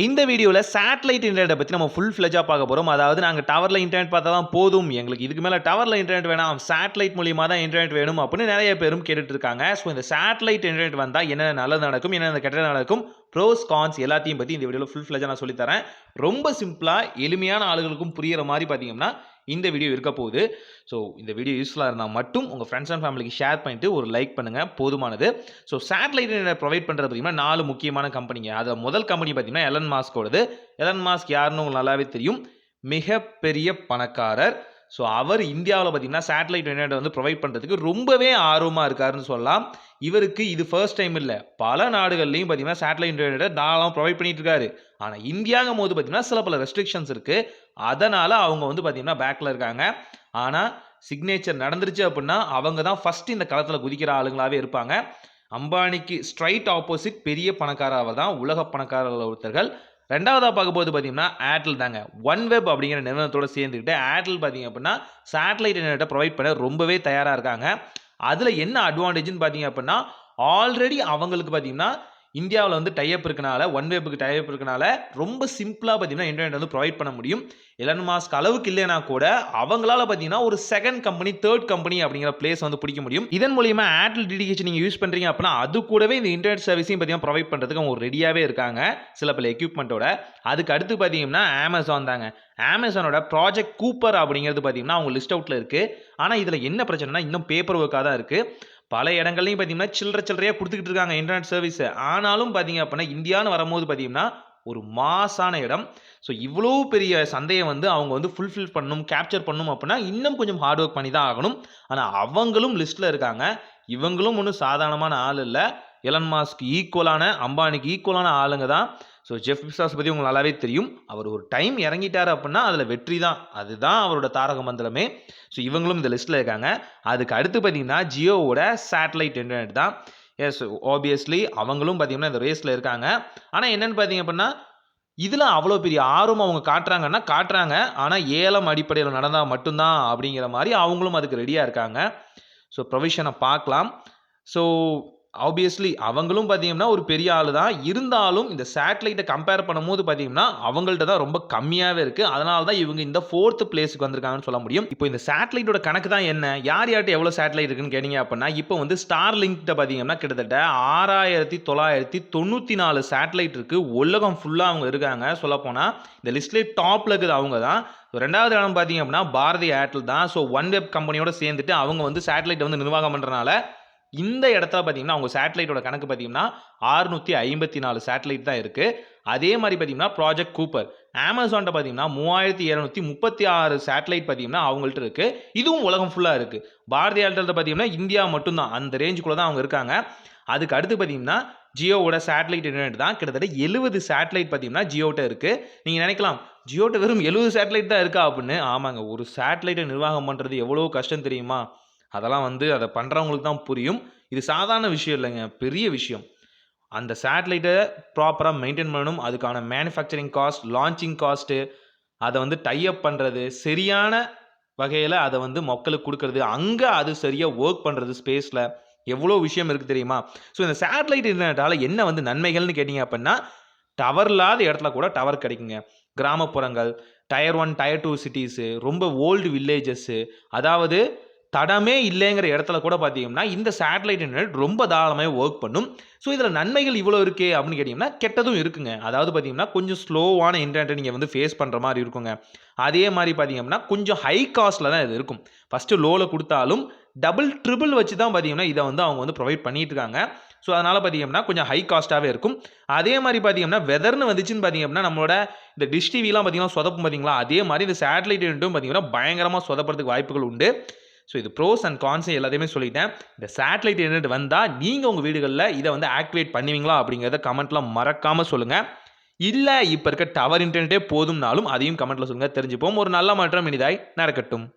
இந்த வீடியோல சேட்டலைட் இன்டர்நெட்ட பத்தி நம்ம ஃபுல் ஃப்ளெட்ஜா பார்க்க போறோம். அதாவது நாங்க டவர்ல இன்டர்நெட் பார்த்தா தான் போதும். எங்களுக்கு இதுக்கு மேல டவர்ல இன்டர்நெட் வேணாம். சேட்டலைட் மூலியமா தான் இன்டர்நெட் வேணும் அப்படின்னு நெறைய பேரும் கேட்டுட்டு இருக்காங்க. ஸோ இந்த சேட்டலைட் இன்டர்நெட் வந்தா என்னென்ன நல்லது நடக்கும், என்னென்ன கெட்டது நடக்கும், ப்ரோஸ், கான்ஸ் எல்லாத்தையும் பத்தி இந்த வீடியோல ஃபுல் ஃப்ளெட்ஜா நான் சொல்லி தரேன். ரொம்ப சிம்பிளா எளிமையான ஆளுகளுக்கும் புரியிற மாரி பார்த்தீங்கன்னா, இந்த வீடியோ இருக்க போகுது. ஸோ இந்த வீடியோ யூஸ்ஃபுல்லா இருந்தா மட்டும் உங்க ஃப்ரெண்ட்ஸ் அண்ட் ஃபேமிலிக்கு ஷேர் பண்ணிட்டு ஒரு லைக் பண்ணுங்க போதுமானது. ஸோ சேட்டலைட் இன்டர்நெட் ப்ரொவைட் பண்றது பார்த்தீங்கன்னா 4 முக்கியமான கம்பெனிங்க. அதுல முதல் கம்பெனி பார்த்தீங்கன்னா எலன் மாஸ்கோடது. எலன் மாஸ்க் யாருன்னு உங்களுக்கு நல்லாவே தெரியும். மிகப்பெரிய பணக்காரர். ஸோ அவர் இந்தியாவுல பார்த்தீங்கன்னா சேட்டலைட் இன்டர்நெட் வந்து ப்ரொவைட் பண்றதுக்கு ரொம்பவே ஆர்வமா இருக்காருன்னு சொல்லலாம். இவருக்கு இது ஃபர்ஸ்ட் டைம் இல்ல. பல நாடுகள்லயும் பார்த்தீங்கன்னா சேட்டலைட் இன்டர்நெட்ட தாராளமா ப்ரொவைட் பண்ணிட்டு இருக்காரு. ஆனா இந்தியாங்கும்போது பார்த்தீங்கன்னா சில பல ரெஸ்ட்ரிக்ஷன்ஸ் இருக்கு. அதனால அவங்க வந்து பார்த்தீங்கன்னா பேக்ல இருக்காங்க. ஆனா சிக்னேச்சர் நடந்துருச்சு அப்படின்னா அவங்க தான் ஃபர்ஸ்ட் இந்த களத்துல குதிக்கிற ஆளுங்களாவே இருப்பாங்க. அம்பானிக்கு ஸ்ட்ரைட் ஆப்போசிட் பெரிய பணக்காரர் அவர் தான். உலக பணக்காரர்கள் ஒருத்தர்கள். 2வதா பார்க்கும்போது பார்த்தீங்கன்னா ஏர்டெல் தாங்க. ஒன்வெப் அப்படிங்கிற நிறுவனத்தோட சேர்ந்துக்கிட்டு ஏர்டெல் பார்த்தீங்க அப்படின்னா சேட்டலைட் இன்டர்நெட்ட ப்ரொவைட் பண்ண ரொம்பவே தயாரா இருக்காங்க. அதுல என்ன அட்வான்டேஜ்னு பார்த்தீங்க அப்படின்னா ஆல்ரெடி அவங்களுக்கு பார்த்தீங்கன்னா இந்தியாவுல வந்து டை அப் இருக்கனால ஒன்வெப்க்கு டை அப் இருக்கனால ரொம்ப சிம்பிளா பார்த்தீங்கன்னா இன்டர்நெட் வந்து ப்ரொவைட் பண்ண முடியும். எலன் மாஸ்க் அளவுக்கு இல்லைனா கூட அவங்களால பார்த்தீங்கன்னா ஒரு செகண்ட் கம்பெனி, தேர்ட் கம்பெனி அப்படிங்கிற பிளேஸ் வந்து பிடிக்க முடியும். இதன் மூலியமா ஏர்டெல் டிடிஹெச் நீங்க யூஸ் பண்றீங்க அப்படின்னா அது கூடவே இந்த இன்டர்நெட் சர்வீஸையும் பார்த்தீங்கன்னா ப்ரொவைட் பண்றதுக்கு அவங்க ரெடியாவே இருக்காங்க. சில பல எக்யூப்மெண்ட்டோட. அதுக்கு அடுத்து பார்த்தீங்கன்னா அமேசான் தாங்க. அமேசானோட ப்ராஜெக்ட் கூப்பர் அப்படிங்கிறது பார்த்தீங்கன்னா அவங்க லிஸ்ட் அவுட்ல இருக்கு. ஆனா இதுல என்ன பிரச்சனைனா இன்னும் பேப்பர் ஒர்க்கா தான் இருக்கு. பல இடங்கள்லையும் பார்த்தீங்கன்னா சில்லறையா கொடுத்துக்கிட்டு இருக்காங்க இன்டர்நெட் சர்வீஸ். ஆனாலும் பார்த்தீங்க அப்படின்னா இந்தியான்னு வரும்போது பார்த்தீங்கன்னா ஒரு மாசான இடம். ஸோ இவ்வளோ பெரிய சந்தையை வந்து அவங்க வந்து ஃபுல்ஃபில் பண்ணணும், கேப்சர் பண்ணணும் அப்படின்னா இன்னும் கொஞ்சம் ஹார்ட் ஒர்க் பண்ணி தான் ஆகணும். ஆனால் அவங்களும் லிஸ்ட்டில் இருக்காங்க. இவங்களும் ஒன்றும் சாதாரணமான ஆள் இல்லை. எலன் மாஸ்க் ஈக்குவலான, அம்பானிக்கு ஈக்குவலான ஆளுங்க தான். ஸோ ஜெஃப் பெசாஸ் பற்றி உங்களுக்கு நல்லாவே தெரியும். அவர் ஒரு டைம் இறங்கிட்டார் அப்படின்னா அதில் வெற்றி தான். அதுதான் அவரோட தாரக மந்திரமே. ஸோ இவங்களும் இந்த லிஸ்ட்டில் இருக்காங்க. அதுக்கு அடுத்து பார்த்தீங்கன்னா ஜியோவோட சேட்டலைட் இன்டர்நெட் தான். எஸ் ஆப்வியஸ்லி அவங்களும் பார்த்தீங்கன்னா இந்த ரேஸில் இருக்காங்க. ஆனால் என்னென்னு பார்த்தீங்க அப்படின்னா இதில் அவ்வளோ பெரிய ஆர்வம் அவங்க காட்டுறாங்கன்னா காட்டுறாங்க. ஆனால் ஏலம் அடிப்படையில் நடந்தால் மட்டும்தான் அப்படிங்கிற மாதிரி அவங்களும் அதுக்கு ரெடியாக இருக்காங்க. ஸோ ப்ரொவிஷனை பார்க்கலாம். ஸோ ஆப்வியஸ்லி அவங்களும் பார்த்தீங்கன்னா ஒரு பெரிய ஆள் தான். இருந்தாலும் இந்த சேட்டலைட்டை கம்பேர் பண்ணும்போது பார்த்தீங்கன்னா அவங்கள்ட்ட தான் ரொம்ப கம்மியாகவே இருக்குது. அதனால தான் இவங்க இந்த 4th பிளேஸுக்கு வந்திருக்காங்கன்னு சொல்ல முடியும். இப்போ இந்த சேட்டலைட்டோட கணக்கு தான் என்ன, யார்கிட்ட எவ்வளோ சேட்டலைட் இருக்குன்னு கேட்டீங்க அப்படின்னா இப்போ வந்து ஸ்டார்லிங்க்ட்ட பார்த்தீங்கன்னா கிட்டத்தட்ட 6994 சேட்டலைட் இருக்குது. உலகம் ஃபுல்லாக அவங்க இருக்காங்க. சொல்லப்போனால் இந்த லிஸ்ட்லேயே டாப்பில் இருக்குது அவங்க தான். 2வது இடம் பார்த்தீங்க அப்படின்னா பாரதி ஏர்டெல் தான். ஸோ ஒன்வெப் கம்பெனியோட சேர்ந்துட்டு அவங்க வந்து சேட்டலைட் வந்து நிர்வாகம் பண்ணுறனால இந்த இடத்துல பார்த்தீங்கன்னா அவங்க சேட்டலைட்டோட கணக்கு பார்த்தீங்கன்னா 654 சேட்டலைட் தான் இருக்குது. அதே மாதிரி பார்த்தீங்கன்னா ப்ராஜெக்ட் கூப்பர் அமேசான்ட்ட பார்த்தீங்கன்னா 3736 சேட்டலைட் பார்த்தீங்கன்னா அவங்கள்ட்ட இருக்குது. இதுவும் உலகம் ஃபுல்லாக இருக்குது. பாரதி ஏர்டெல்ட்ட பார்த்தீங்கன்னா இந்தியா மட்டும்தான் அந்த ரேஞ்சுக்குள்ளே தான் அவங்க இருக்காங்க. அதுக்கு அடுத்து பார்த்தீங்கன்னா ஜியோவோட சேட்டலைட் இன்டர்நெட் தான். கிட்டத்தட்ட 70 சேட்டலைட் பார்த்தீங்கன்னா ஜியோட்ட இருக்குது. நீங்கள் நினைக்கலாம் ஜியோட்ட வெறும் 70 சேட்டலைட் தான் இருக்கா அப்படின்னு. ஆமாங்க, ஒரு சேட்டலைட்டை நிர்வாகம் பண்ணுறது எவ்வளோ கஷ்டம் தெரியுமா? அதெல்லாம் வந்து அதை பண்ணுறவங்களுக்கு தான் புரியும். இது சாதாரண விஷயம் இல்லைங்க, பெரிய விஷயம். அந்த சேட்டலைட்டை ப்ராப்பராக மெயின்டைன் பண்ணணும். அதுக்கான மேனுஃபேக்சரிங் காஸ்ட், லான்ச்சிங் காஸ்ட்டு, அதை வந்து டை அப் பண்ணுறது, சரியான வகையில் அதை வந்து மக்களுக்கு கொடுக்கறது, அங்கே அது சரியாக ஒர்க் பண்ணுறது ஸ்பேஸில் எவ்வளோ விஷயம் இருக்குது தெரியுமா? ஸோ இந்த சேட்டலைட் இன்டர்நெட்டால் என்ன வந்து நன்மைகள்னு கேட்டிங்க அப்படின்னா டவர் இல்லாத இடத்துல கூட டவர் கிடைக்குங்க. கிராமப்புறங்கள், டயர் 1 டயர் 2 சிட்டிஸு, ரொம்ப ஓல்டு வில்லேஜஸ்ஸு, அதாவது தடமே இல்லைங்கிற இடத்துல கூட பார்த்தீங்கன்னா இந்த சேட்டலைட் இன்டர்நெட் ரொம்ப தாராளமாக ஒர்க் பண்ணும். ஸோ இதில் நன்மைகள் இவ்வளோ இருக்கே அப்படின்னு கேட்டிங்கன்னா கெட்டதும் இருக்குங்க. அதாவது பார்த்தீங்கன்னா கொஞ்சம் ஸ்லோவான இன்டர்நெட்டை நீங்கள் வந்து ஃபேஸ் பண்ணுற மாதிரி இருக்குங்க. அதே மாதிரி பார்த்தீங்கன்னா கொஞ்சம் ஹை காஸ்ட்டில் தான் இது இருக்கும். ஃபஸ்ட்டு லோவில் கொடுத்தாலும் டபுள் ட்ரிபிள் வச்சு தான் பார்த்தீங்கன்னா இதை வந்து அவங்க வந்து ப்ரொவைட் பண்ணிட்டு இருக்காங்க. ஸோ அதனால் பார்த்தீங்கன்னா கொஞ்சம் ஹை காஸ்ட்டாகவே இருக்கும். அதே மாதிரி பார்த்தீங்கன்னா வெதர்னு வந்துச்சுன்னு பார்த்தீங்க அப்படின்னா நம்மளோட இந்த டிஷ் டிவிலாம் பார்த்தீங்கன்னா சொதப்பும் பார்த்தீங்களா, அதே மாதிரி இந்த சேட்டலைட் இன்டர்நெட்டும் பார்த்தீங்கன்னா பயங்கரமாக சொதப்படுறதுக்கு வாய்ப்புகள் உண்டு. ஸோ இது ப்ரோஸ் அண்ட் கான்ஸ் எல்லாத்தையுமே சொல்லிட்டேன். இந்த சேட்டலைட் இன்டர்நெட் வந்தால் நீங்கள் உங்கள் வீடுகளில் இதை வந்து ஆக்டிவேட் பண்ணுவீங்களா அப்படிங்கிறத கமெண்ட்டில் மறக்காமல் சொல்லுங்கள். இல்லை இப்போ இருக்க டவர் இன்டர்நெட்டே போதும்னாலும் அதையும் கமெண்ட்டில் சொல்லுங்கள், தெரிஞ்சுப்போம். ஒரு நல்ல மாற்றம் இனிதாய் நடக்கட்டும்.